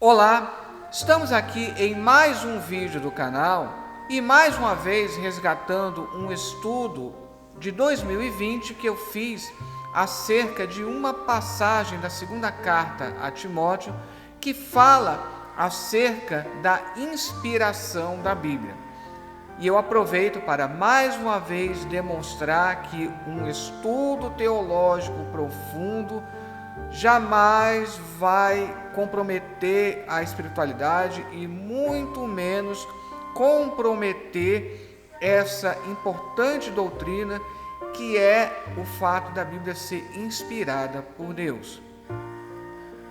Olá, estamos aqui em mais um vídeo do canal e mais uma vez resgatando um estudo de 2020 que eu fiz acerca de uma passagem da segunda carta a Timóteo que fala acerca da inspiração da Bíblia. E eu aproveito para mais uma vez demonstrar que um estudo teológico profundo jamais vai comprometer a espiritualidade e muito menos comprometer essa importante doutrina que é o fato da Bíblia ser inspirada por Deus.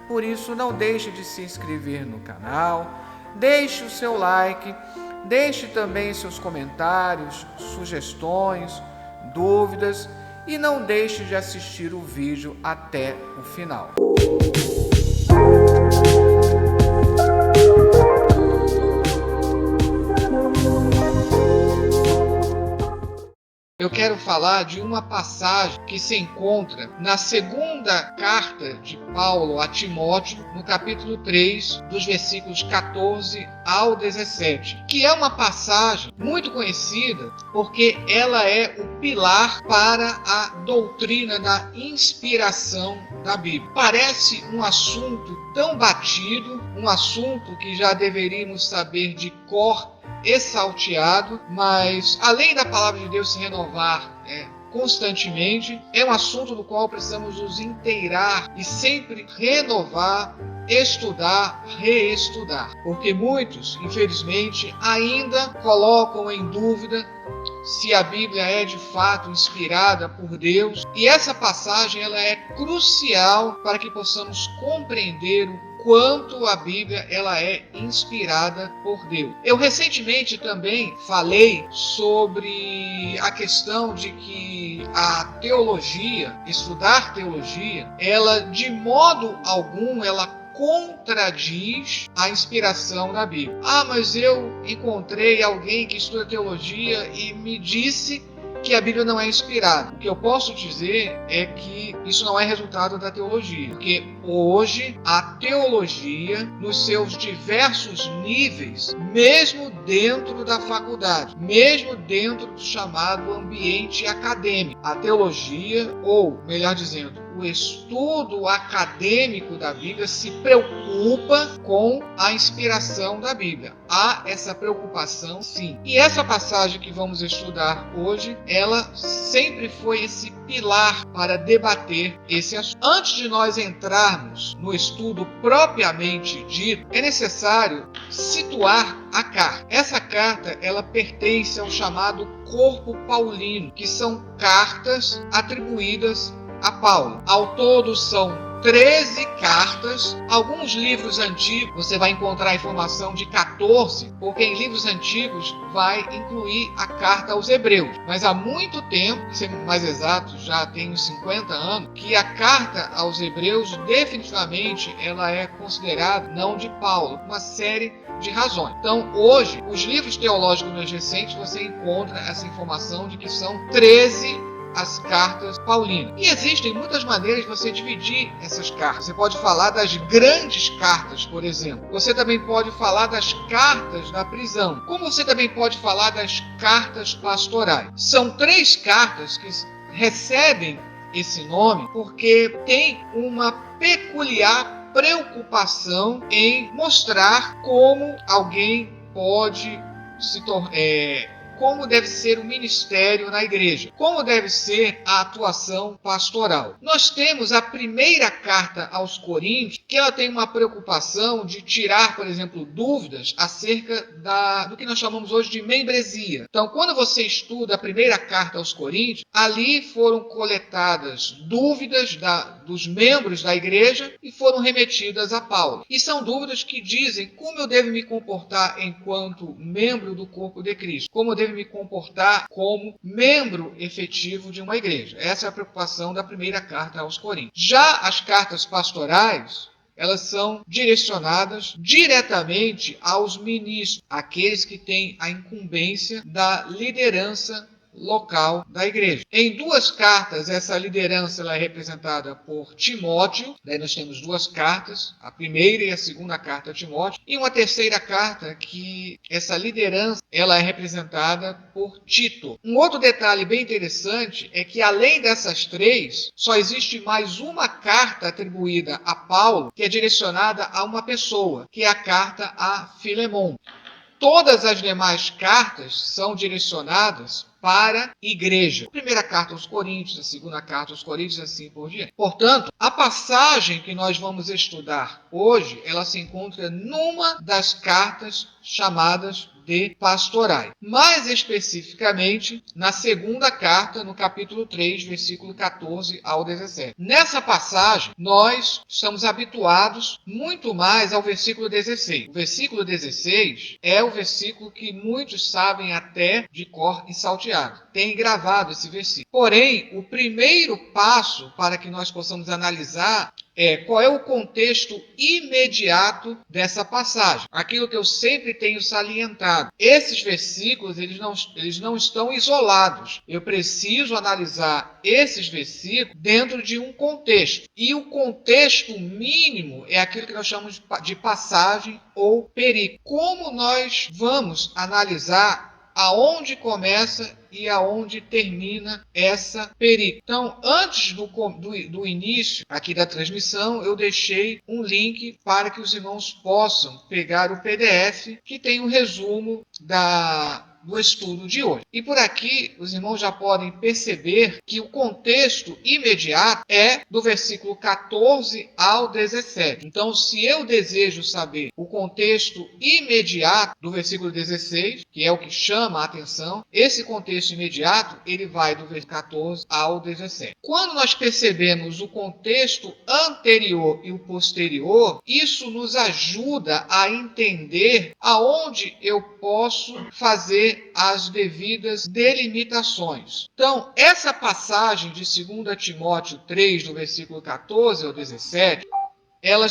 Por isso, não deixe de se inscrever no canal, deixe o seu like, deixe também seus comentários, sugestões, dúvidas e não deixe de assistir o vídeo até o final. Eu quero falar de uma passagem que se encontra na segunda carta de Paulo a Timóteo, no capítulo 3, dos versículos 14 ao 17, que é uma passagem muito conhecida porque ela é o pilar para a doutrina da inspiração da Bíblia. Parece um assunto tão batido, um assunto que já deveríamos saber de cor e salteado, mas além da palavra de Deus se renovar constantemente, é um assunto do qual precisamos nos inteirar e sempre renovar, estudar, reestudar, porque muitos, infelizmente, ainda colocam em dúvida se a Bíblia é de fato inspirada por Deus, e essa passagem ela é crucial para que possamos compreender o quanto a Bíblia ela é inspirada por Deus. Eu recentemente também falei sobre a questão de que a teologia, estudar teologia, ela de modo algum ela contradiz a inspiração da Bíblia. Mas eu encontrei alguém que estuda teologia e me disse que a Bíblia não é inspirada. O que eu posso dizer é que isso não é resultado da teologia, porque hoje a teologia, nos seus diversos níveis, mesmo dentro da faculdade, mesmo dentro do chamado ambiente acadêmico, a teologia, ou melhor dizendo, o estudo acadêmico da Bíblia se preocupa com a inspiração da Bíblia. Há essa preocupação, sim. E essa passagem que vamos estudar hoje, ela sempre foi esse pilar para debater esse assunto. Antes de nós entrarmos no estudo propriamente dito, é necessário situar a carta. Essa carta, ela pertence ao chamado corpo paulino, que são cartas atribuídas a Paulo. Ao todo são 13 cartas. Alguns livros antigos você vai encontrar a informação de 14, porque em livros antigos vai incluir a carta aos Hebreus. Mas há muito tempo, para ser mais exato, já tem uns 50 anos, que a carta aos Hebreus definitivamente ela é considerada não de Paulo, uma série de razões. Então, hoje, os livros teológicos mais recentes você encontra essa informação de que são 13 as cartas paulinas. E existem muitas maneiras de você dividir essas cartas. Você pode falar das grandes cartas, por exemplo. Você também pode falar das cartas da prisão. Como você também pode falar das cartas pastorais. São 3 cartas que recebem esse nome porque tem uma peculiar preocupação em mostrar como alguém pode se tornar... como deve ser o ministério na igreja, como deve ser a atuação pastoral. Nós temos a primeira carta aos Coríntios, que ela tem uma preocupação de tirar, por exemplo, dúvidas acerca do que nós chamamos hoje de membresia. Então, quando você estuda a primeira carta aos Coríntios, ali foram coletadas dúvidas dos membros da igreja e foram remetidas a Paulo. E são dúvidas que dizem como eu devo me comportar enquanto membro do corpo de Cristo, como eu devo me comportar como membro efetivo de uma igreja. Essa é a preocupação da primeira carta aos Coríntios. Já as cartas pastorais, elas são direcionadas diretamente aos ministros, aqueles que têm a incumbência da liderança local da igreja. Em duas cartas, essa liderança ela é representada por Timóteo. Daí nós temos duas cartas, a primeira e a segunda carta a Timóteo, e uma terceira carta que essa liderança ela é representada por Tito. Um outro detalhe bem interessante é que além dessas três, só existe mais uma carta atribuída a Paulo que é direcionada a uma pessoa, que é a carta a Filemon. Todas as demais cartas são direcionadas para a igreja. A primeira carta aos Coríntios, a segunda carta aos Coríntios, assim por diante. Portanto, a passagem que nós vamos estudar hoje, ela se encontra numa das cartas chamadas de pastorais. Mais especificamente, na segunda carta, no capítulo 3, versículo 14 ao 17. Nessa passagem, nós estamos habituados muito mais ao versículo 16. O versículo 16 é o versículo que muitos sabem até de cor e salteado. Tem gravado esse versículo. Porém, o primeiro passo para que nós possamos analisar qual é o contexto imediato dessa passagem. Aquilo que eu sempre tenho salientado. Esses versículos, eles não estão isolados. Eu preciso analisar esses versículos dentro de um contexto. E o contexto mínimo é aquilo que nós chamamos de passagem ou perícope. Como nós vamos analisar aonde começa e aonde termina essa perícope? Então, antes do início aqui da transmissão, eu deixei um link para que os irmãos possam pegar o PDF que tem um resumo do estudo de hoje. E por aqui, os irmãos já podem perceber que o contexto imediato é do versículo 14 ao 17. Então, se eu desejo saber o contexto imediato do versículo 16, que é o que chama a atenção, esse contexto imediato, ele vai do versículo 14 ao 17. Quando nós percebemos o contexto anterior e o posterior, isso nos ajuda a entender aonde eu posso fazer as devidas delimitações. Então, essa passagem de 2 Timóteo 3, do versículo 14 ao 17, ela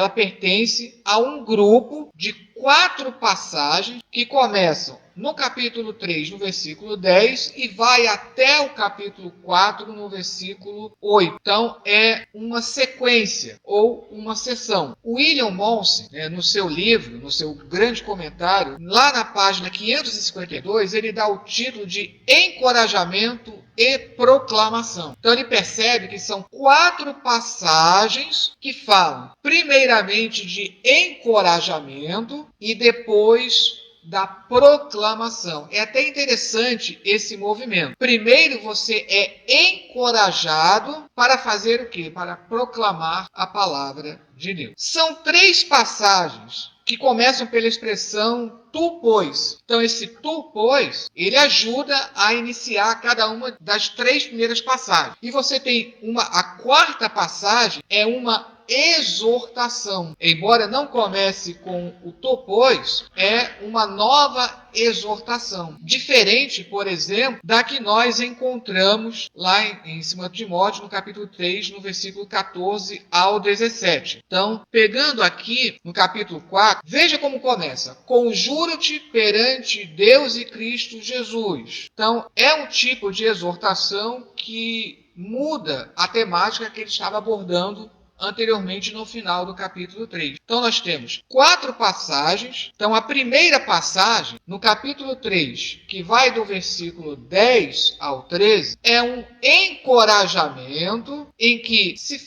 pertence a um grupo de 4 passagens que começam no capítulo 3, no versículo 10, e vai até o capítulo 4, no versículo 8. Então, é uma sequência ou uma seção. O William Monson, no seu livro, no seu grande comentário, lá na página 552, ele dá o título de Encorajamento e Proclamação. Então, ele percebe que são 4 passagens que falam, primeiramente, de encorajamento e depois da proclamação. É até interessante esse movimento. Primeiro você é encorajado para fazer o quê? Para proclamar a palavra de Deus. São 3 passagens que começam pela expressão tu, pois. Então esse tu, pois, ele ajuda a iniciar cada uma das 3 primeiras passagens. E você tem a 4ª passagem é uma exortação. Embora não comece com o tu, pois, é uma nova exortação. Diferente, por exemplo, da que nós encontramos lá em 2 Timóteo, no capítulo 3, no versículo 14 ao 17. Então, pegando aqui no capítulo 4, veja como começa. Conjuro-te perante Deus e Cristo Jesus. Então, é um tipo de exortação que muda a temática que ele estava abordando anteriormente no final do capítulo 3. Então nós temos 4 passagens. Então a primeira passagem, no capítulo 3, que vai do versículo 10 ao 13, é um encorajamento em que se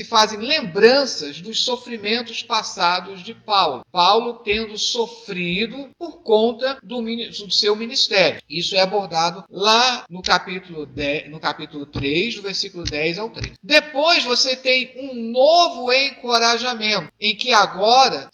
fazem lembranças dos sofrimentos passados de Paulo. Paulo tendo sofrido por conta do seu ministério. Isso é abordado lá no capítulo 3, do versículo 10 ao 13. Depois você tem um novo encorajamento, em que agora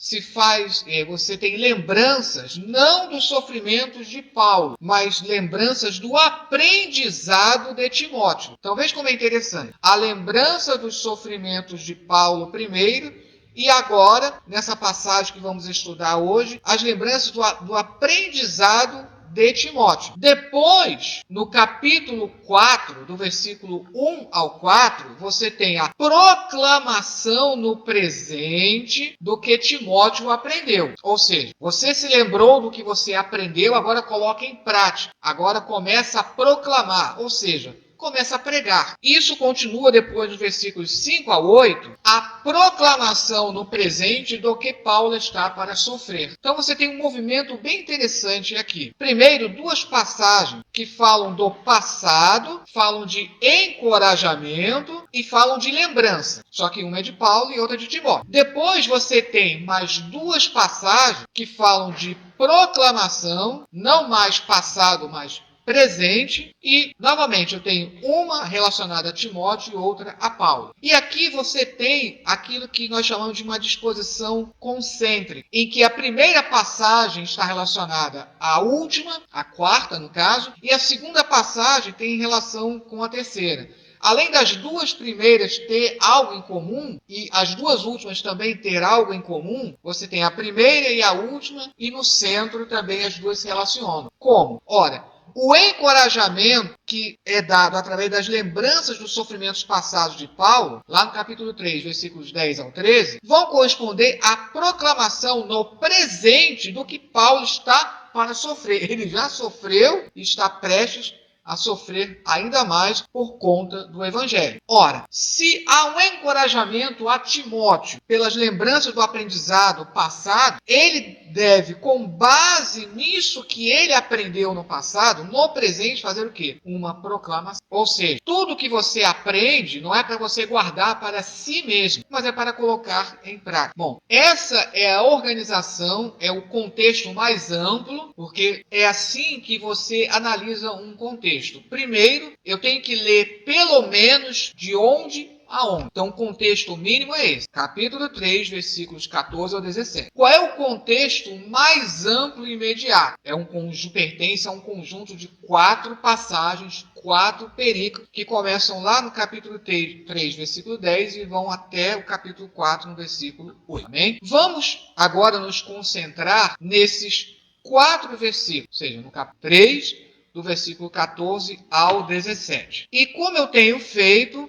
você tem lembranças, não dos sofrimentos de Paulo, mas lembranças do aprendizado de Timóteo. Então veja como é interessante. A lembrança dos sofrimentos de Paulo primeiro, e agora, nessa passagem que vamos estudar hoje, as lembranças do aprendizado de Timóteo. Depois, no capítulo 4, do versículo 1 ao 4, você tem a proclamação no presente do que Timóteo aprendeu. Ou seja, você se lembrou do que você aprendeu, agora coloca em prática. Agora começa a proclamar, ou seja, começa a pregar. Isso continua depois dos versículos 5 a 8, a proclamação no presente do que Paulo está para sofrer. Então você tem um movimento bem interessante aqui. Primeiro, duas passagens que falam do passado, falam de encorajamento e falam de lembrança. Só que uma é de Paulo e outra de Timóteo. Depois você tem mais duas passagens que falam de proclamação, não mais passado, mas presente, e novamente eu tenho uma relacionada a Timóteo e outra a Paulo. E aqui você tem aquilo que nós chamamos de uma disposição concêntrica, em que a primeira passagem está relacionada à última, a quarta no caso, e a segunda passagem tem relação com a terceira. Além das duas primeiras ter algo em comum, e as duas últimas também ter algo em comum, você tem a primeira e a última, e no centro também as duas se relacionam. Como? Ora, o encorajamento que é dado através das lembranças dos sofrimentos passados de Paulo, lá no capítulo 3, versículos 10 ao 13, vão corresponder à proclamação no presente do que Paulo está para sofrer. Ele já sofreu e está prestes a sofrer ainda mais por conta do Evangelho. Ora, se há um encorajamento a Timóteo pelas lembranças do aprendizado passado, ele deve, com base nisso que ele aprendeu no passado, no presente, fazer o quê? Uma proclamação. Ou seja, tudo que você aprende não é para você guardar para si mesmo, mas é para colocar em prática. Bom, essa é a organização, é o contexto mais amplo, porque é assim que você analisa um contexto. Primeiro, eu tenho que ler pelo menos de onde aonde. Então, o contexto mínimo é esse. Capítulo 3, versículos 14 ao 17. Qual é o contexto mais amplo e imediato? Pertence a um conjunto de 4 passagens, 4 perícopas, que começam lá no capítulo 3, versículo 10 e vão até o capítulo 4, no versículo 8. Amém? Vamos agora nos concentrar nesses 4 versículos, ou seja, no capítulo 3, do versículo 14 ao 17. E como eu tenho feito,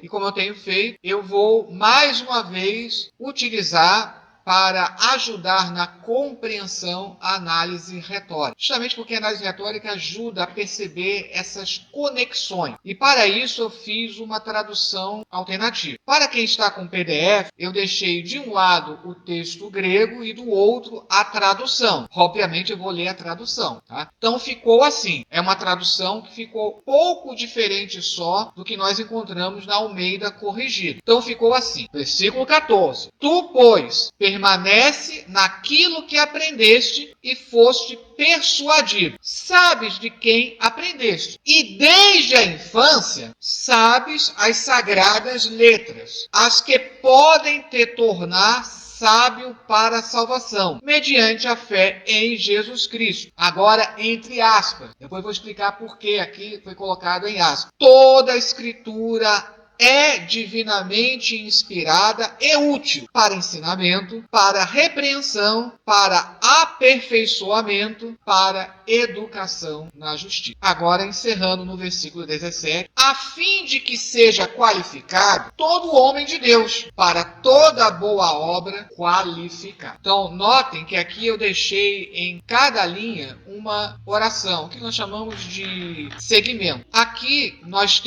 eu vou mais uma vez utilizar para ajudar na compreensão a análise retórica. Justamente porque a análise retórica ajuda a perceber essas conexões. E para isso eu fiz uma tradução alternativa. Para quem está com PDF, eu deixei de um lado o texto grego e do outro a tradução. Obviamente eu vou ler a tradução. Tá? Então ficou assim. É uma tradução que ficou pouco diferente só do que nós encontramos na Almeida corrigida. Então ficou assim. Versículo 14. Tu, pois, permanece naquilo que aprendeste e foste persuadido. Sabes de quem aprendeste. E desde a infância sabes as sagradas letras, as que podem te tornar sábio para a salvação, mediante a fé em Jesus Cristo. Agora, entre aspas. Depois vou explicar por que aqui foi colocado em aspas. Toda a Escritura é divinamente inspirada e útil para ensinamento, para repreensão, para aperfeiçoamento, para educação na justiça. Agora, encerrando no versículo 17, a fim de que seja qualificado todo homem de Deus, para toda boa obra qualificada. Então, notem que aqui eu deixei em cada linha uma oração, que nós chamamos de segmento. Aqui nós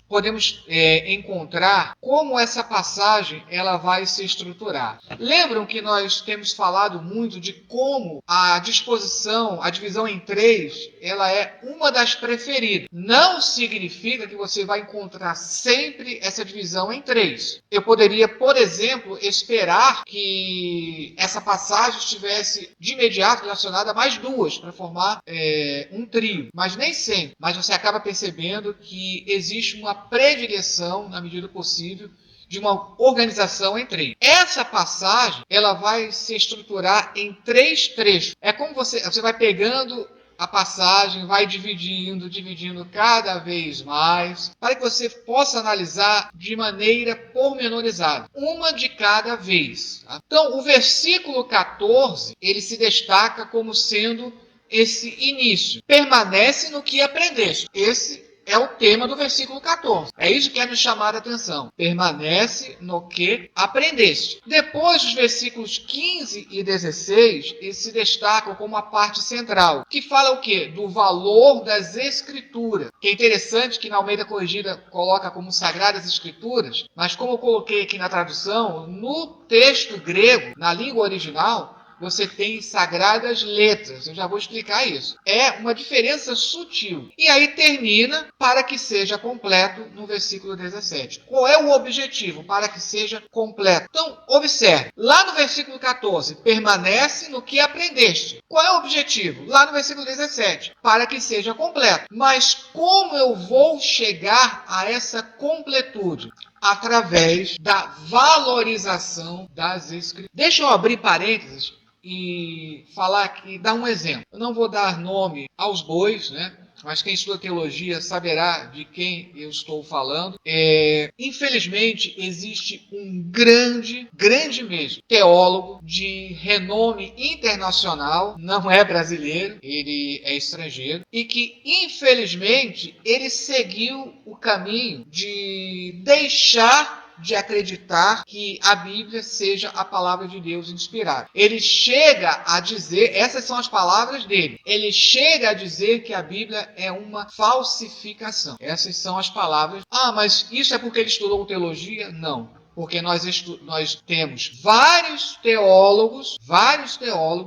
podemos encontrar como essa passagem ela vai se estruturar. Lembram que nós temos falado muito de como a disposição, a divisão em 3, ela é uma das preferidas. Não significa que você vai encontrar sempre essa divisão em 3. Eu poderia, por exemplo, esperar que essa passagem estivesse de imediato relacionada a mais 2 para formar um trio, mas nem sempre. Mas você acaba percebendo que existe uma predileção, na medida possível, de uma organização em 3. Essa passagem ela vai se estruturar em 3 trechos. É como você vai pegando a passagem, vai dividindo cada vez mais, para que você possa analisar de maneira pormenorizada, uma de cada vez. Tá? Então, o versículo 14, ele se destaca como sendo esse início. Permanece no que aprendeste. Esse é o tema do versículo 14. É isso que quer nos chamar a atenção. Permanece no que aprendeste. Depois, os versículos 15 e 16, eles se destacam como a parte central, que fala o quê? Do valor das Escrituras. Que é interessante que na Almeida Corrigida coloca como Sagradas Escrituras, mas como eu coloquei aqui na tradução, no texto grego, na língua original, você tem sagradas letras. Eu já vou explicar isso. É uma diferença sutil. E aí termina para que seja completo no versículo 17. Qual é o objetivo? Para que seja completo. Então, observe. Lá no versículo 14, permanece no que aprendeste. Qual é o objetivo? Lá no versículo 17, para que seja completo. Mas como eu vou chegar a essa completude? Através da valorização das Escrituras. Deixa eu abrir parênteses e falar aqui, dar um exemplo. Eu não vou dar nome aos bois, né? Mas quem estuda teologia saberá de quem eu estou falando. Infelizmente, existe um grande mesmo, teólogo de renome internacional, não é brasileiro, ele é estrangeiro, e que, infelizmente, ele seguiu o caminho de deixar de acreditar que a Bíblia seja a palavra de Deus inspirada. Ele chega a dizer, essas são as palavras dele, ele chega a dizer que a Bíblia é uma falsificação. Essas são as palavras. Ah, mas isso é porque ele estudou teologia? Não. Porque nós temos vários teólogos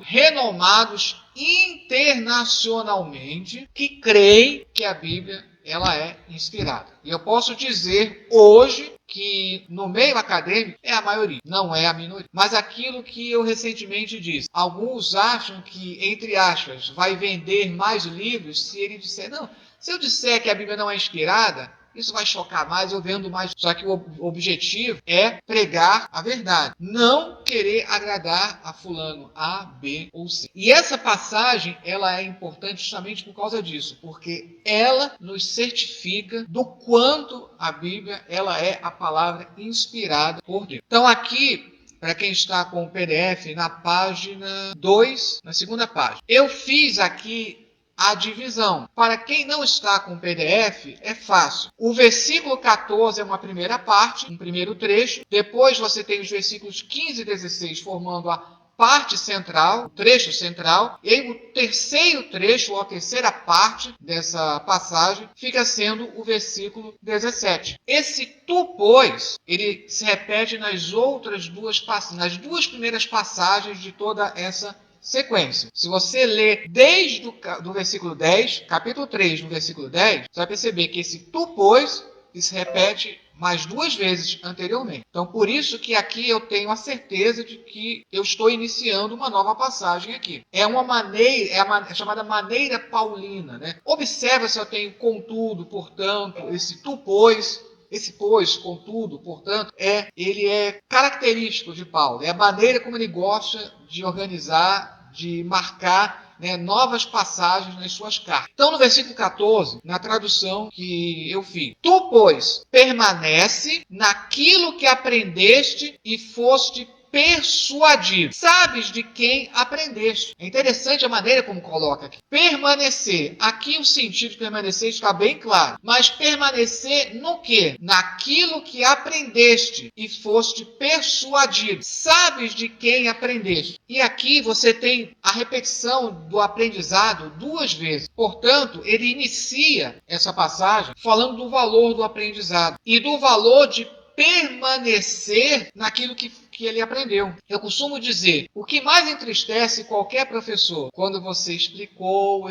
renomados internacionalmente que creem que a Bíblia ela é inspirada. E eu posso dizer hoje que no meio acadêmico é a maioria, não é a minoria. Mas aquilo que eu recentemente disse, alguns acham que, entre aspas, vai vender mais livros se ele disser, não, se eu disser que a Bíblia não é inspirada, isso vai chocar mais, eu vendo mais. Só que o objetivo é pregar a verdade. Não querer agradar a fulano A, B ou C. E essa passagem, ela é importante justamente por causa disso. Porque ela nos certifica do quanto a Bíblia ela é a palavra inspirada por Deus. Então aqui, para quem está com o PDF, na página 2, na segunda página, eu fiz aqui a divisão. Para quem não está com o PDF, é fácil. O versículo 14 é uma primeira parte, um primeiro trecho. Depois você tem os versículos 15 e 16 formando a parte central, o trecho central. E aí o terceiro trecho, ou a terceira parte dessa passagem, fica sendo o versículo 17. Esse tu, pois, ele se repete nas outras duas passagens, nas duas primeiras passagens de toda essa sequência. Se você ler desde do versículo 10, capítulo 3, no versículo 10, você vai perceber que esse tu, pois, se repete mais duas vezes anteriormente. Então, por isso que aqui eu tenho a certeza de que eu estou iniciando uma nova passagem aqui. É uma maneira, é chamada maneira paulina, né? Observa se eu tenho contudo, portanto, esse tu, pois. Esse pois, contudo, portanto, ele é característico de Paulo. É a maneira como ele gosta de organizar, de marcar, né, novas passagens nas suas cartas. Então, no versículo 14, na tradução que eu fiz, tu, pois, permanece naquilo que aprendeste e foste persuadido. Sabes de quem aprendeste. É interessante a maneira como coloca aqui. Permanecer. Aqui o sentido de permanecer está bem claro. Mas permanecer no quê? Naquilo que aprendeste e foste persuadido. Sabes de quem aprendeste. E aqui você tem a repetição do aprendizado duas vezes. Portanto, ele inicia essa passagem falando do valor do aprendizado e do valor de permanecer naquilo que ele aprendeu. Eu costumo dizer, o que mais entristece qualquer professor, quando você explicou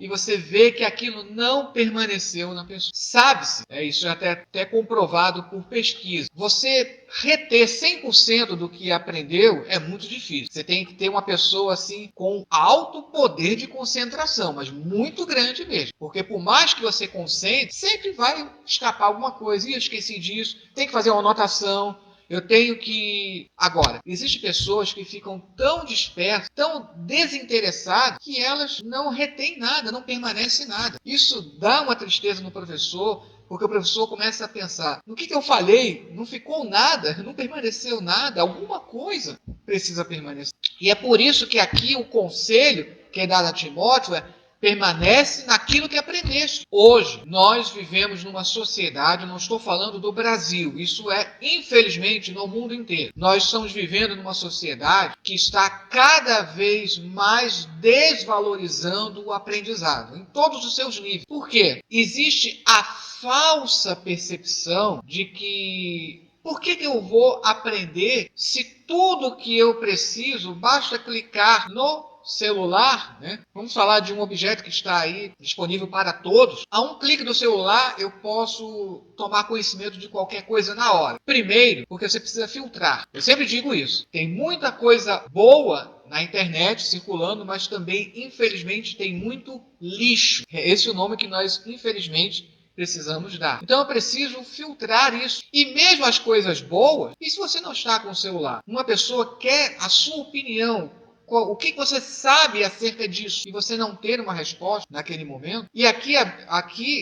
e você vê que aquilo não permaneceu na pessoa. Sabe-se, isso é até comprovado por pesquisa. Você reter 100% do que aprendeu é muito difícil. Você tem que ter uma pessoa assim com alto poder de concentração, mas muito grande mesmo. Porque por mais que você concentre, sempre vai escapar alguma coisa. E eu esqueci disso, tem que fazer uma anotação. Eu tenho que... Agora, existem pessoas que ficam tão dispersas, tão desinteressadas, que elas não retêm nada, não permanecem nada. Isso dá uma tristeza no professor, porque o professor começa a pensar, no que eu falei? Não ficou nada, não permaneceu nada, alguma coisa precisa permanecer. E é por isso que aqui o conselho que é dado a Timóteo é: permanece naquilo que aprendeste. Hoje, nós vivemos numa sociedade, não estou falando do Brasil, isso é, infelizmente, no mundo inteiro. Nós estamos vivendo numa sociedade que está cada vez mais desvalorizando o aprendizado, em todos os seus níveis. Por quê? Existe a falsa percepção de que por que eu vou aprender se tudo que eu preciso basta clicar no celular, né? Vamos falar de um objeto que está aí disponível para todos. A um clique do celular eu posso tomar conhecimento de qualquer coisa na hora. Primeiro, porque você precisa filtrar. Eu sempre digo isso. Tem muita coisa boa na internet circulando, mas também, infelizmente, tem muito lixo. Esse é o nome que nós, infelizmente, precisamos dar. Então eu preciso filtrar isso. E mesmo as coisas boas, e se você não está com o celular? Uma pessoa quer a sua opinião. O que você sabe acerca disso? E você não ter uma resposta naquele momento. E aqui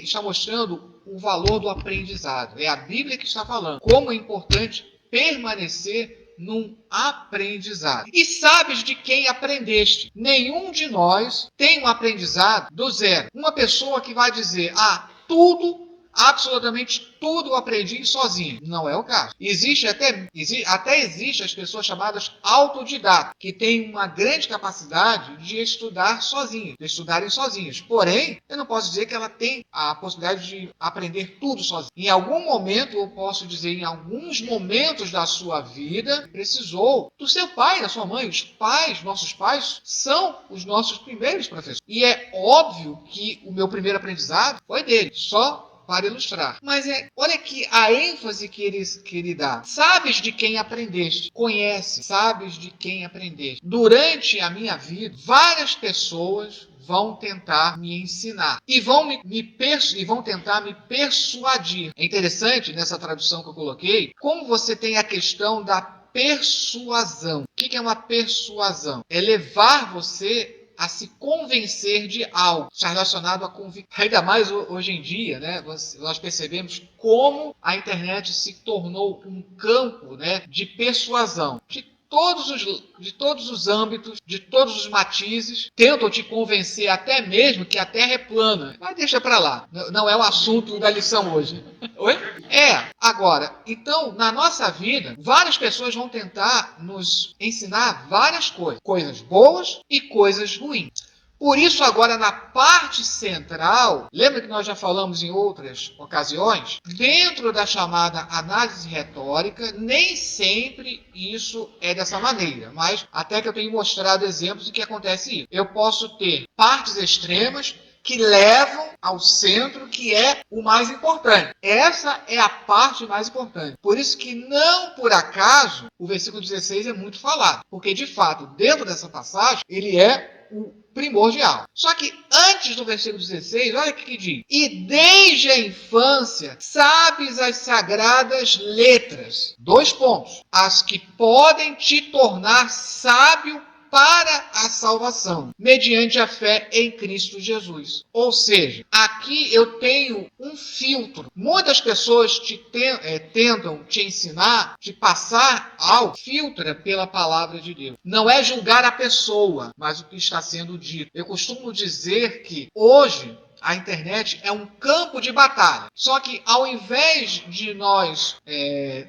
está mostrando o valor do aprendizado. É a Bíblia que está falando. Como é importante permanecer num aprendizado. E sabes de quem aprendeste? Nenhum de nós tem um aprendizado do zero. Uma pessoa que vai dizer, absolutamente tudo eu aprendi sozinho. Não é o caso. Existe as pessoas chamadas autodidatas, que têm uma grande capacidade de estudar sozinhas, de estudarem sozinhas. Porém, eu não posso dizer que ela tem a possibilidade de aprender tudo sozinha. Em algum momento, eu posso dizer, em alguns momentos da sua vida, precisou do seu pai, da sua mãe. Nossos pais, são os nossos primeiros professores. E é óbvio que o meu primeiro aprendizado foi dele. Só para ilustrar. Mas olha aqui a ênfase que ele dá. Sabes de quem aprendeste. Conhece, sabes de quem aprendeste. Durante a minha vida, várias pessoas vão tentar me ensinar. E vão tentar me persuadir. É interessante, nessa tradução que eu coloquei, como você tem a questão da persuasão. O que é uma persuasão? É levar você a se convencer de algo. Está relacionado a convicção. Ainda mais hoje em dia, né? Nós percebemos como a internet se tornou um campo, né, de persuasão. De todos os âmbitos, de todos os matizes, tentam te convencer até mesmo que a Terra é plana. Mas deixa para lá. Não é o assunto da lição hoje. Oi? Agora, então, na nossa vida, várias pessoas vão tentar nos ensinar várias coisas. Coisas boas e coisas ruins. Por isso, agora, na parte central, lembra que nós já falamos em outras ocasiões? Dentro da chamada análise retórica, nem sempre isso é dessa maneira, mas até que eu tenho mostrado exemplos em que acontece isso. Eu posso ter partes extremas que levam ao centro, que é o mais importante. Essa é a parte mais importante. Por isso que, não por acaso, o versículo 16 é muito falado. Porque, de fato, dentro dessa passagem, ele é o primordial. Só que antes do versículo 16, olha o que diz. E desde a infância sabes as sagradas letras. 2 pontos. As que podem te tornar sábio para a salvação, mediante a fé em Cristo Jesus. Ou seja, aqui eu tenho um filtro. Muitas pessoas tentam te ensinar, te passar algo, filtra pela palavra de Deus. Não é julgar a pessoa, mas o que está sendo dito. Eu costumo dizer que hoje a internet é um campo de batalha. Só que ao invés de nós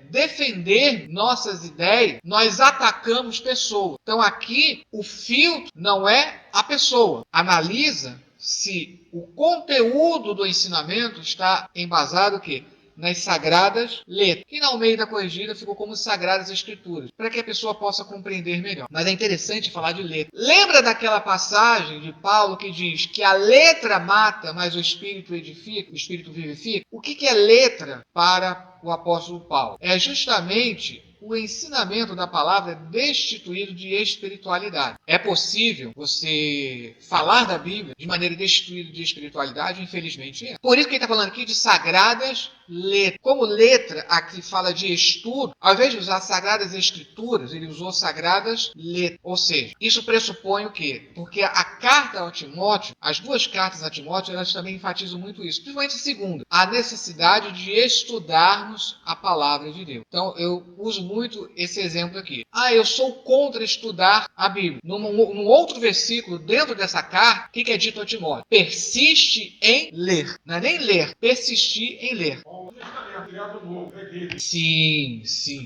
defender nossas ideias, nós atacamos pessoas. Então aqui o filtro não é a pessoa. Analisa se o conteúdo do ensinamento está embasado o quê? Nas sagradas letras. Que na Almeida Corrigida ficou como sagradas escrituras, para que a pessoa possa compreender melhor. Mas é interessante falar de letra. Lembra daquela passagem de Paulo que diz que a letra mata, mas o Espírito edifica, o Espírito vivifica? O que é letra para o apóstolo Paulo? É justamente o ensinamento da palavra destituído de espiritualidade. É possível você falar da Bíblia de maneira destituída de espiritualidade? Infelizmente é. Por isso que ele está falando aqui de sagradas letras. Como letra aqui fala de estudo, ao invés de usar sagradas escrituras, ele usou sagradas letras. Ou seja, isso pressupõe o quê? Porque a carta ao Timóteo, as 2 cartas a Timóteo, elas também enfatizam muito isso. Principalmente a segunda, a necessidade de estudarmos a palavra de Deus. Então, eu uso muito muito esse exemplo aqui. Eu sou contra estudar a Bíblia. Num outro versículo, dentro dessa carta, o que é dito a Timóteo? Persiste em ler. Não é nem ler, persistir em ler. Sim, sim.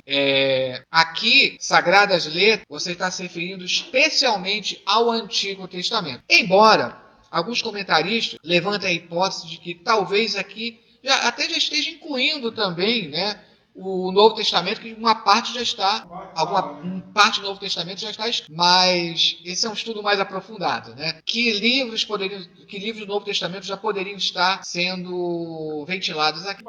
Aqui, Sagradas Letras, você está se referindo especialmente ao Antigo Testamento. Embora alguns comentaristas levantem a hipótese de que talvez aqui já esteja incluindo também, né, o Novo Testamento, que uma parte já está, uma parte do Novo Testamento já está escrita. Mas esse é um estudo mais aprofundado, né? Que livros do Novo Testamento já poderiam estar sendo ventilados aqui?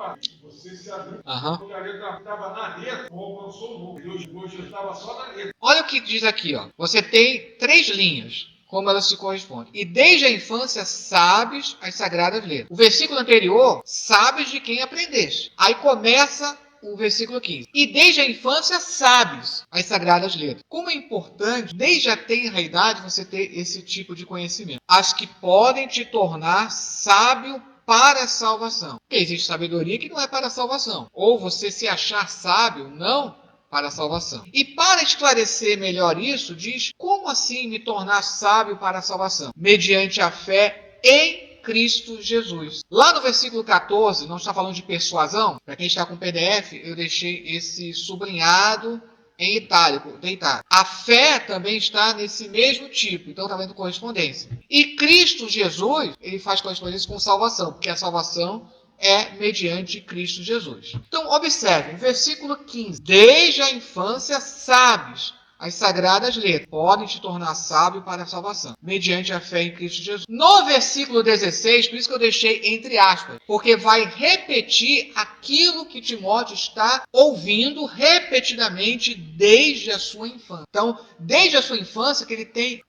Você se abriu. Estava na letra, alcançou o número. Hoje estava só na letra. Olha o que diz aqui, ó. Você tem 3 linhas, como elas se correspondem. E desde a infância sabes as Sagradas Letras. O versículo anterior, sabes de quem aprendeste. Aí começa o versículo 15. E desde a infância sabes as Sagradas Letras. Como é importante, desde a tenra idade, você ter esse tipo de conhecimento. As que podem te tornar sábio para a salvação. Porque existe sabedoria que não é para a salvação. Ou você se achar sábio, não para a salvação. E para esclarecer melhor isso, diz: como assim me tornar sábio para a salvação? Mediante a fé em Cristo Jesus. Lá no versículo 14, não está falando de persuasão. Para quem está com PDF, eu deixei esse sublinhado em itálico, deitado. A fé também está nesse mesmo tipo, então está vendo correspondência. E Cristo Jesus, ele faz correspondência com salvação, porque a salvação é mediante Cristo Jesus. Então, observe, versículo 15. Desde a infância sabes as Sagradas Letras, podem te tornar sábio para a salvação, mediante a fé em Cristo Jesus. No versículo 16, por isso que eu deixei entre aspas, porque vai repetir aquilo que Timóteo está ouvindo repetidamente desde a sua infância. Então, desde a sua infância que ele tem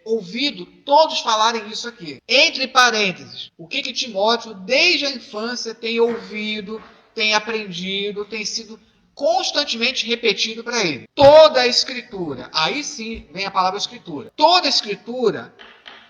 ouvido todos falarem isso aqui. Entre parênteses, o que Timóteo, desde a infância, tem ouvido, tem aprendido, tem sido constantemente repetido para ele. Toda a Escritura, aí sim vem a palavra Escritura. Toda a Escritura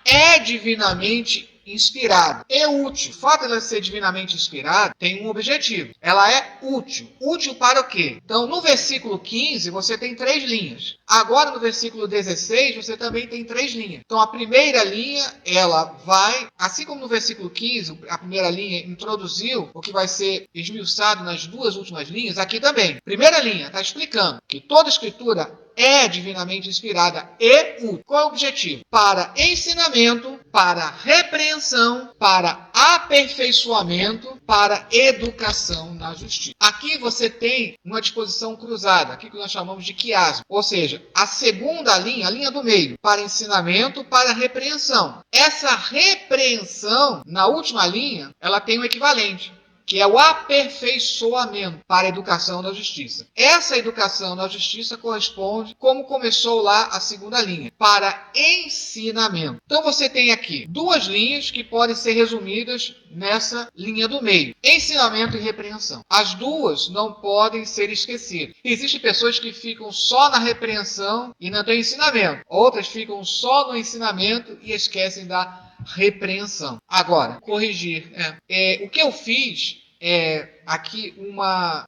é divinamente inspirada. É útil. O fato de ela ser divinamente inspirada tem um objetivo. Ela é útil. Útil para o quê? Então, no versículo 15, você tem 3 linhas. Agora, no versículo 16, você também tem 3 linhas. Então, a primeira linha, ela vai, assim como no versículo 15, a primeira linha introduziu o que vai ser esmiuçado nas 2 últimas linhas, aqui também. Primeira linha, está explicando que toda Escritura é divinamente inspirada e útil. Qual é o objetivo? Para ensinamento, para repreensão, para aperfeiçoamento, para educação na justiça. Aqui você tem uma disposição cruzada, aqui que nós chamamos de quiasmo, ou seja, a segunda linha, a linha do meio, para ensinamento, para repreensão. Essa repreensão, na última linha, ela tem um equivalente, que é o aperfeiçoamento para a educação da justiça. Essa educação da justiça corresponde, como começou lá a segunda linha, para ensinamento. Então você tem aqui 2 linhas que podem ser resumidas nessa linha do meio: ensinamento e repreensão. As 2 não podem ser esquecidas. Existem pessoas que ficam só na repreensão e não têm ensinamento. Outras ficam só no ensinamento e esquecem da repreensão. Agora, corrigir. O que eu fiz aqui,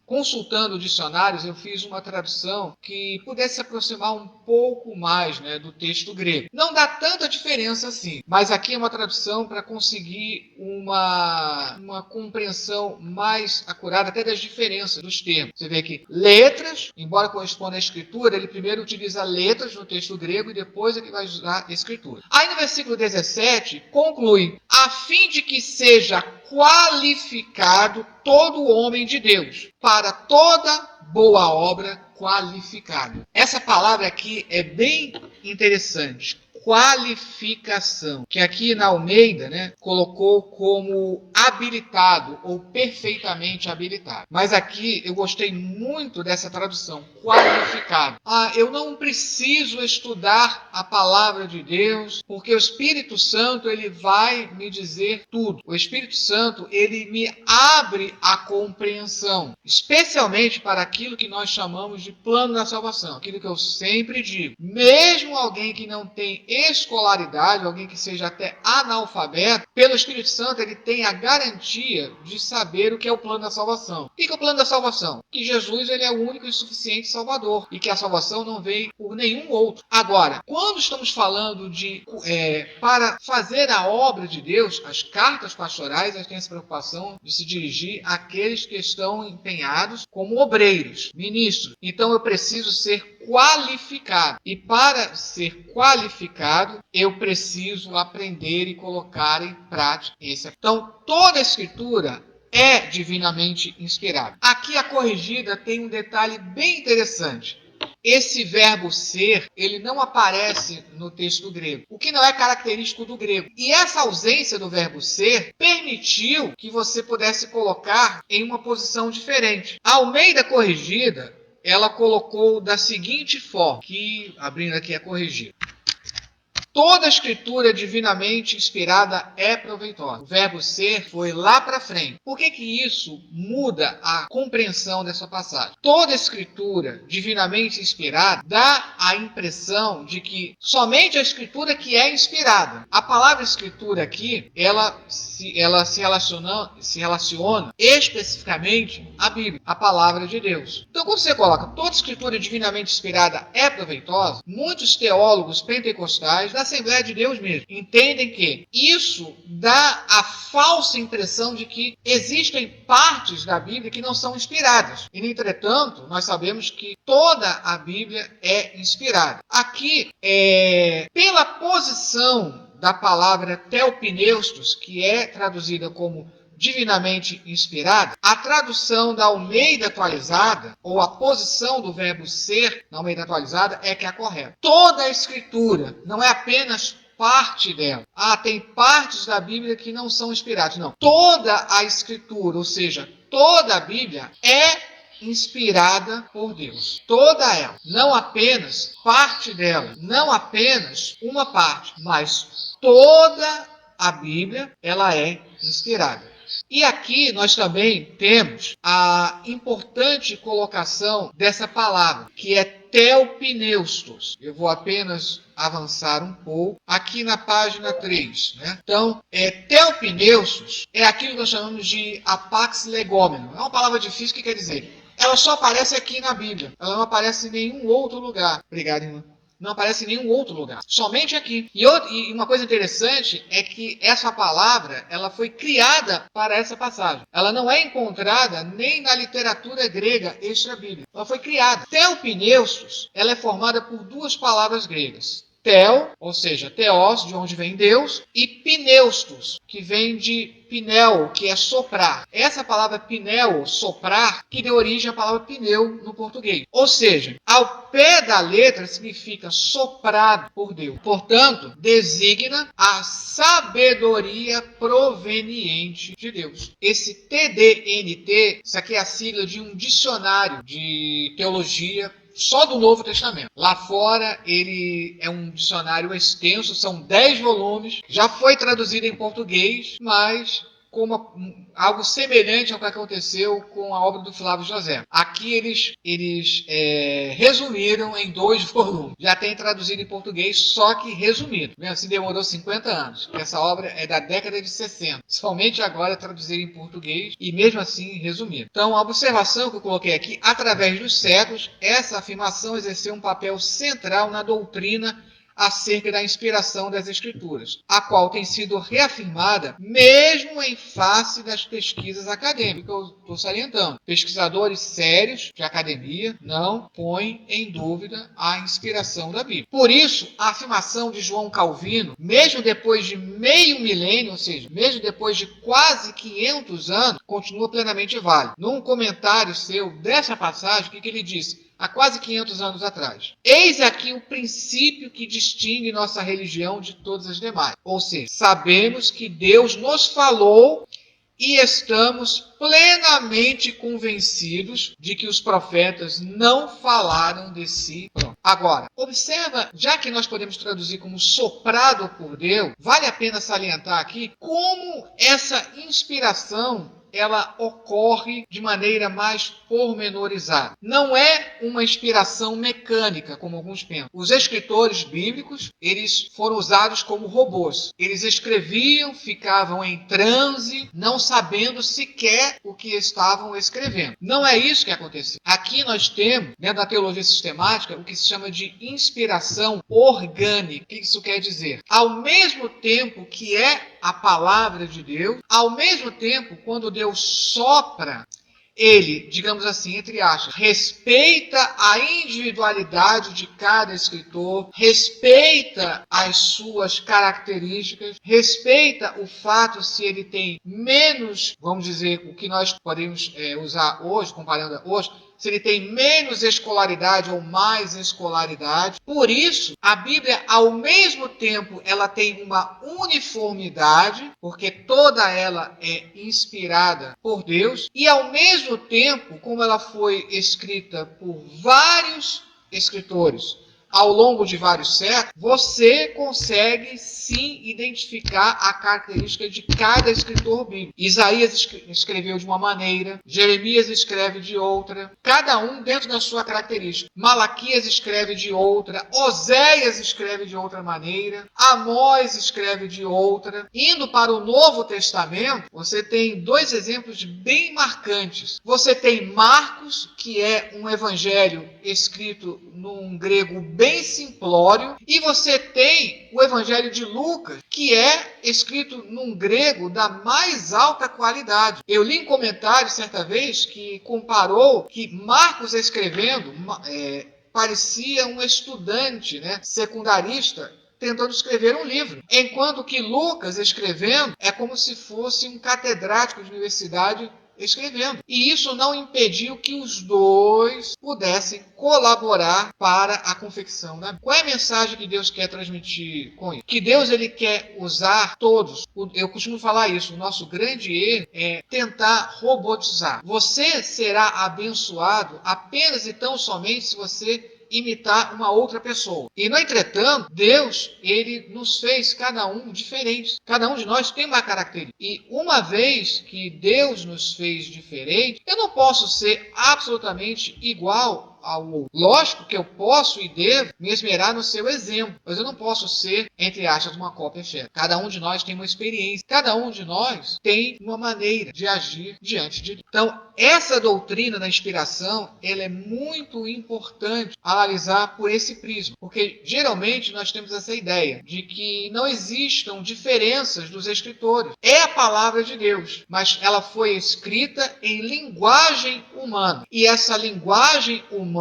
consultando dicionários, eu fiz uma tradução que pudesse se aproximar um pouco mais, né, do texto grego. Não dá tanta diferença assim, mas aqui é uma tradução para conseguir uma compreensão mais acurada até das diferenças dos termos. Você vê aqui, letras, embora corresponda à escritura, ele primeiro utiliza letras no texto grego e depois é que vai usar a escritura. Aí no versículo 17, conclui: a fim de que seja qualificado todo homem de Deus, para toda boa obra qualificado. Essa palavra aqui é bem interessante. Qualificação, que aqui na Almeida, né, colocou como habilitado ou perfeitamente habilitado. Mas aqui eu gostei muito dessa tradução, qualificado. Eu não preciso estudar a palavra de Deus, porque o Espírito Santo ele vai me dizer tudo. O Espírito Santo ele me abre a compreensão, especialmente para aquilo que nós chamamos de plano da salvação, aquilo que eu sempre digo. Mesmo alguém que não tem escolaridade, alguém que seja até analfabeto, pelo Espírito Santo ele tem a garantia de saber o que é o plano da salvação. O que é o plano da salvação? Que Jesus ele é o único e suficiente Salvador e que a salvação não veio por nenhum outro. Agora, quando estamos falando de para fazer a obra de Deus, as cartas pastorais elas têm essa preocupação de se dirigir àqueles que estão empenhados como obreiros, ministros. Então eu preciso ser qualificado. E para ser qualificado, eu preciso aprender e colocar em prática esse. Então, toda a Escritura é divinamente inspirada. Aqui a corrigida tem um detalhe bem interessante. Esse verbo ser, ele não aparece no texto grego, o que não é característico do grego. E essa ausência do verbo ser permitiu que você pudesse colocar em uma posição diferente. A Almeida Corrigida, ela colocou da seguinte forma, que, abrindo aqui a corrigida. Toda a escritura divinamente inspirada é proveitosa. O verbo ser foi lá para frente. Por que isso muda a compreensão dessa passagem? Toda a escritura divinamente inspirada dá a impressão de que somente a escritura que é inspirada. A palavra escritura aqui, ela se relaciona especificamente à Bíblia, a palavra de Deus. Então, quando você coloca toda escritura divinamente inspirada é proveitosa, muitos teólogos pentecostais da Assembleia de Deus mesmo entendem que isso dá a falsa impressão de que existem partes da Bíblia que não são inspiradas. E, entretanto, nós sabemos que toda a Bíblia é inspirada. Aqui, pela posição da palavra theopneustos, que é traduzida como divinamente inspirada, a tradução da Almeida Atualizada, ou a posição do verbo ser na Almeida Atualizada, é que é a correta. Toda a Escritura, não é apenas parte dela. Tem partes da Bíblia que não são inspiradas. Não. Toda a Escritura, ou seja, toda a Bíblia é inspirada por Deus. Toda ela. Não apenas parte dela. Não apenas uma parte. Mas toda a Bíblia, ela é inspirada. E aqui nós também temos a importante colocação dessa palavra, que é theopneustos. Eu vou apenas avançar um pouco aqui na página 3. Né? Então, theopneustos é aquilo que nós chamamos de apax legomeno. É uma palavra difícil que quer dizer, ela só aparece aqui na Bíblia. Ela não aparece em nenhum outro lugar. Obrigado, irmã. Não aparece em nenhum outro lugar, somente aqui. E uma coisa interessante é que essa palavra ela foi criada para essa passagem. Ela não é encontrada nem na literatura grega extra-bíblica. Ela foi criada. Theopneustos, ela é formada por duas palavras gregas. Theo, ou seja, theos, de onde vem Deus, e pneustos, que vem de pneu, que é soprar. Essa palavra pneu, soprar, que deu origem à palavra pneu no português. Ou seja, ao pé da letra significa soprado por Deus. Portanto, designa a sabedoria proveniente de Deus. Esse TDNT, isso aqui é a sigla de um dicionário de teologia só do Novo Testamento. Lá fora ele é um dicionário extenso, são 10 volumes, já foi traduzido em português, mas como algo semelhante ao que aconteceu com a obra do Flávio José. Aqui eles resumiram em 2 volumes. Já tem traduzido em português, só que resumido. Assim demorou 50 anos. Essa obra é da década de 60. Somente agora traduziram em português e mesmo assim resumido. Então a observação que eu coloquei aqui, através dos séculos, essa afirmação exerceu um papel central na doutrina acerca da inspiração das Escrituras, a qual tem sido reafirmada mesmo em face das pesquisas acadêmicas, que eu estou salientando. Pesquisadores sérios de academia não põem em dúvida a inspiração da Bíblia. Por isso, a afirmação de João Calvino, mesmo depois de meio milênio, ou seja, mesmo depois de quase 500 anos, continua plenamente válida. Num comentário seu dessa passagem, o que ele disse? Há quase 500 anos atrás. Eis aqui o princípio que distingue nossa religião de todas as demais. Ou seja, sabemos que Deus nos falou e estamos plenamente convencidos de que os profetas não falaram de si. Pronto. Agora, observa, já que nós podemos traduzir como soprado por Deus, vale a pena salientar aqui como essa inspiração ela ocorre de maneira mais pormenorizada. Não é uma inspiração mecânica, como alguns pensam. Os escritores bíblicos, eles foram usados como robôs. Eles escreviam, ficavam em transe, não sabendo sequer o que estavam escrevendo. Não é isso que aconteceu. Aqui nós temos, dentro da teologia sistemática, o que se chama de inspiração orgânica. O que isso quer dizer? Ao mesmo tempo que é a palavra de Deus, ao mesmo tempo, quando Deus sopra, ele, digamos assim, entre aspas, respeita a individualidade de cada escritor, respeita as suas características, respeita o fato se ele tem menos, vamos dizer, o que nós podemos usar hoje, comparando hoje, se ele tem menos escolaridade ou mais escolaridade. Por isso, a Bíblia, ao mesmo tempo, ela tem uma uniformidade, porque toda ela é inspirada por Deus, e ao mesmo tempo, como ela foi escrita por vários escritores ao longo de vários séculos, você consegue sim identificar a característica de cada escritor bíblico. Isaías escreveu de uma maneira, Jeremias escreve de outra, cada um dentro da sua característica. Malaquias escreve de outra, Oséias escreve de outra maneira, Amós escreve de outra. Indo para o Novo Testamento, você tem dois exemplos bem marcantes. Você tem Marcos, que é um evangelho escrito num grego bem simplório, e você tem o Evangelho de Lucas, que é escrito num grego da mais alta qualidade. Eu li em comentário certa vez que comparou que Marcos escrevendo parecia um estudante, secundarista, tentando escrever um livro, enquanto que Lucas escrevendo é como se fosse um catedrático de universidade escrevendo. E isso não impediu que os dois pudessem colaborar para a confecção da Bíblia. Qual é a mensagem que Deus quer transmitir com isso? Que Deus ele quer usar todos. Eu costumo falar isso. O nosso grande erro é tentar robotizar. Você será abençoado apenas e tão somente se você imitar uma outra pessoa. E, no entretanto, Deus, ele nos fez cada um diferente. Cada um de nós tem uma característica. E uma vez que Deus nos fez diferente, eu não posso ser absolutamente igual ao outro. Lógico que eu posso e devo me esmerar no seu exemplo, mas eu não posso ser, entre aspas, uma cópia fiel. Cada um de nós tem uma experiência, cada um de nós tem uma maneira de agir diante de Deus. Então, essa doutrina da inspiração, ela é muito importante analisar por esse prisma, porque geralmente nós temos essa ideia de que não existam diferenças dos escritores. É a palavra de Deus, mas ela foi escrita em linguagem humana, e essa linguagem humana,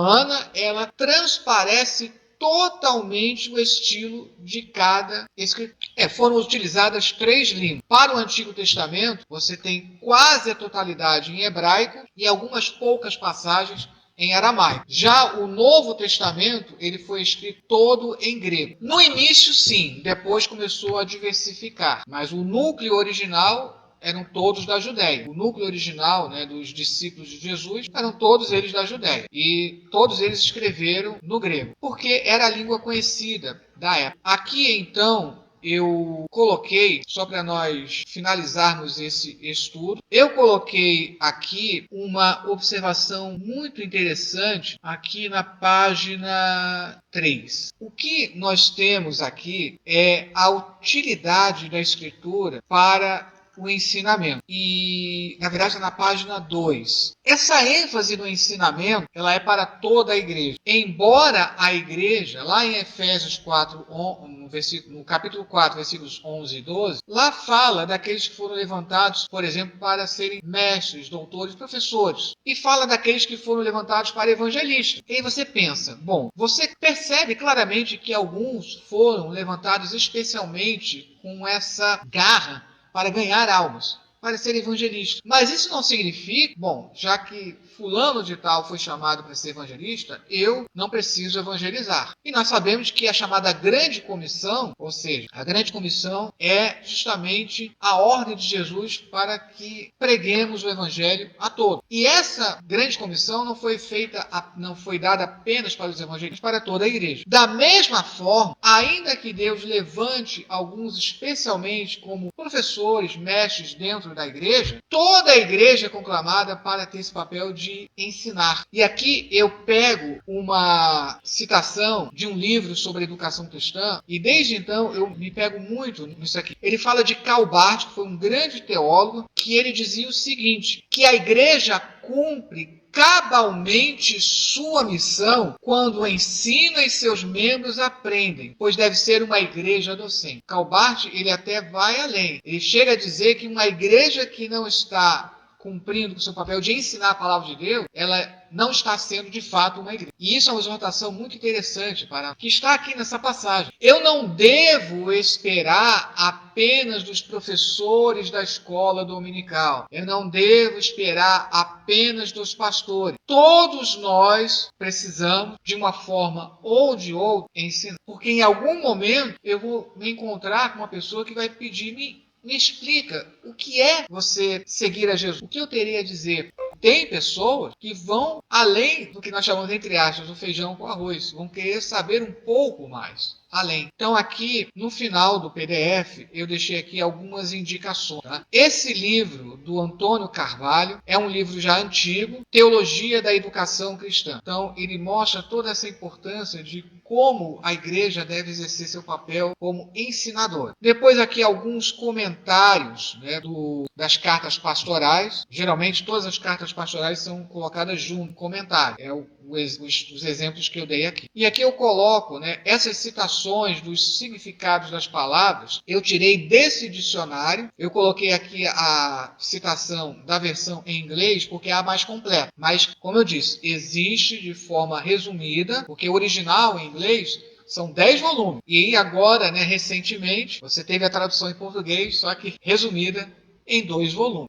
ela transparece totalmente o estilo de cada escritor. Foram utilizadas 3 línguas. Para o Antigo Testamento, você tem quase a totalidade em hebraico e algumas poucas passagens em aramaico. Já o Novo Testamento, ele foi escrito todo em grego. No início, sim, depois começou a diversificar, mas o núcleo original eram todos da Judéia. O núcleo original, dos discípulos de Jesus eram todos eles da Judéia. E todos eles escreveram no grego, porque era a língua conhecida da época. Aqui, então, eu coloquei, só para nós finalizarmos esse estudo, eu coloquei aqui uma observação muito interessante aqui na página 3. O que nós temos aqui é a utilidade da Escritura para o ensinamento. E, na verdade, na página 2. Essa ênfase no ensinamento, ela é para toda a igreja. Embora a igreja, lá em Efésios 4, no capítulo 4, versículos 11 e 12, lá fala daqueles que foram levantados, por exemplo, para serem mestres, doutores, professores. E fala daqueles que foram levantados para evangelistas. E aí você pensa, você percebe claramente que alguns foram levantados especialmente com essa garra para ganhar almas, para ser evangelista. Mas isso não significa, já que fulano de tal foi chamado para ser evangelista, eu não preciso evangelizar. E nós sabemos que a chamada grande comissão, ou seja, a grande comissão é justamente a ordem de Jesus para que preguemos o evangelho a todos. E essa grande comissão não foi dada apenas para os evangelistas, para toda a igreja. Da mesma forma, ainda que Deus levante alguns especialmente como professores, mestres dentro da igreja, toda a igreja é conclamada para ter esse papel de ensinar. E aqui eu pego uma citação de um livro sobre educação cristã, e desde então eu me pego muito nisso aqui. Ele fala de Karl Barth, que foi um grande teólogo, que ele dizia o seguinte, que a igreja cumpre cabalmente sua missão quando ensina e seus membros aprendem, pois deve ser uma igreja docente. Karl Barth, ele até vai além. Ele chega a dizer que uma igreja que não está cumprindo o seu papel de ensinar a palavra de Deus, ela não está sendo de fato uma igreja. E isso é uma exortação muito interessante que está aqui nessa passagem. Eu não devo esperar apenas dos professores da escola dominical. Eu não devo esperar apenas dos pastores. Todos nós precisamos, de uma forma ou de outra, ensinar. Porque em algum momento eu vou me encontrar com uma pessoa que vai pedir-me me explica o que é você seguir a Jesus. O que eu teria a dizer? Tem pessoas que vão além do que nós chamamos, entre aspas, do feijão com arroz. Vão querer saber um pouco mais. Além. Então aqui, no final do PDF, eu deixei aqui algumas indicações. Tá? Esse livro do Antônio Carvalho é um livro já antigo, Teologia da Educação Cristã. Então ele mostra toda essa importância de como a igreja deve exercer seu papel como ensinadora. Depois aqui alguns comentários, né, das cartas pastorais. Geralmente todas as cartas pastorais são colocadas junto, comentário. É os exemplos que eu dei aqui. E aqui eu coloco, né, essas citações dos significados das palavras, eu tirei desse dicionário, eu coloquei aqui a citação da versão em inglês, porque é a mais completa. Mas, como eu disse, existe de forma resumida, porque o original em inglês são 10 volumes. E agora, né, recentemente, você teve a tradução em português, só que resumida em 2 volumes.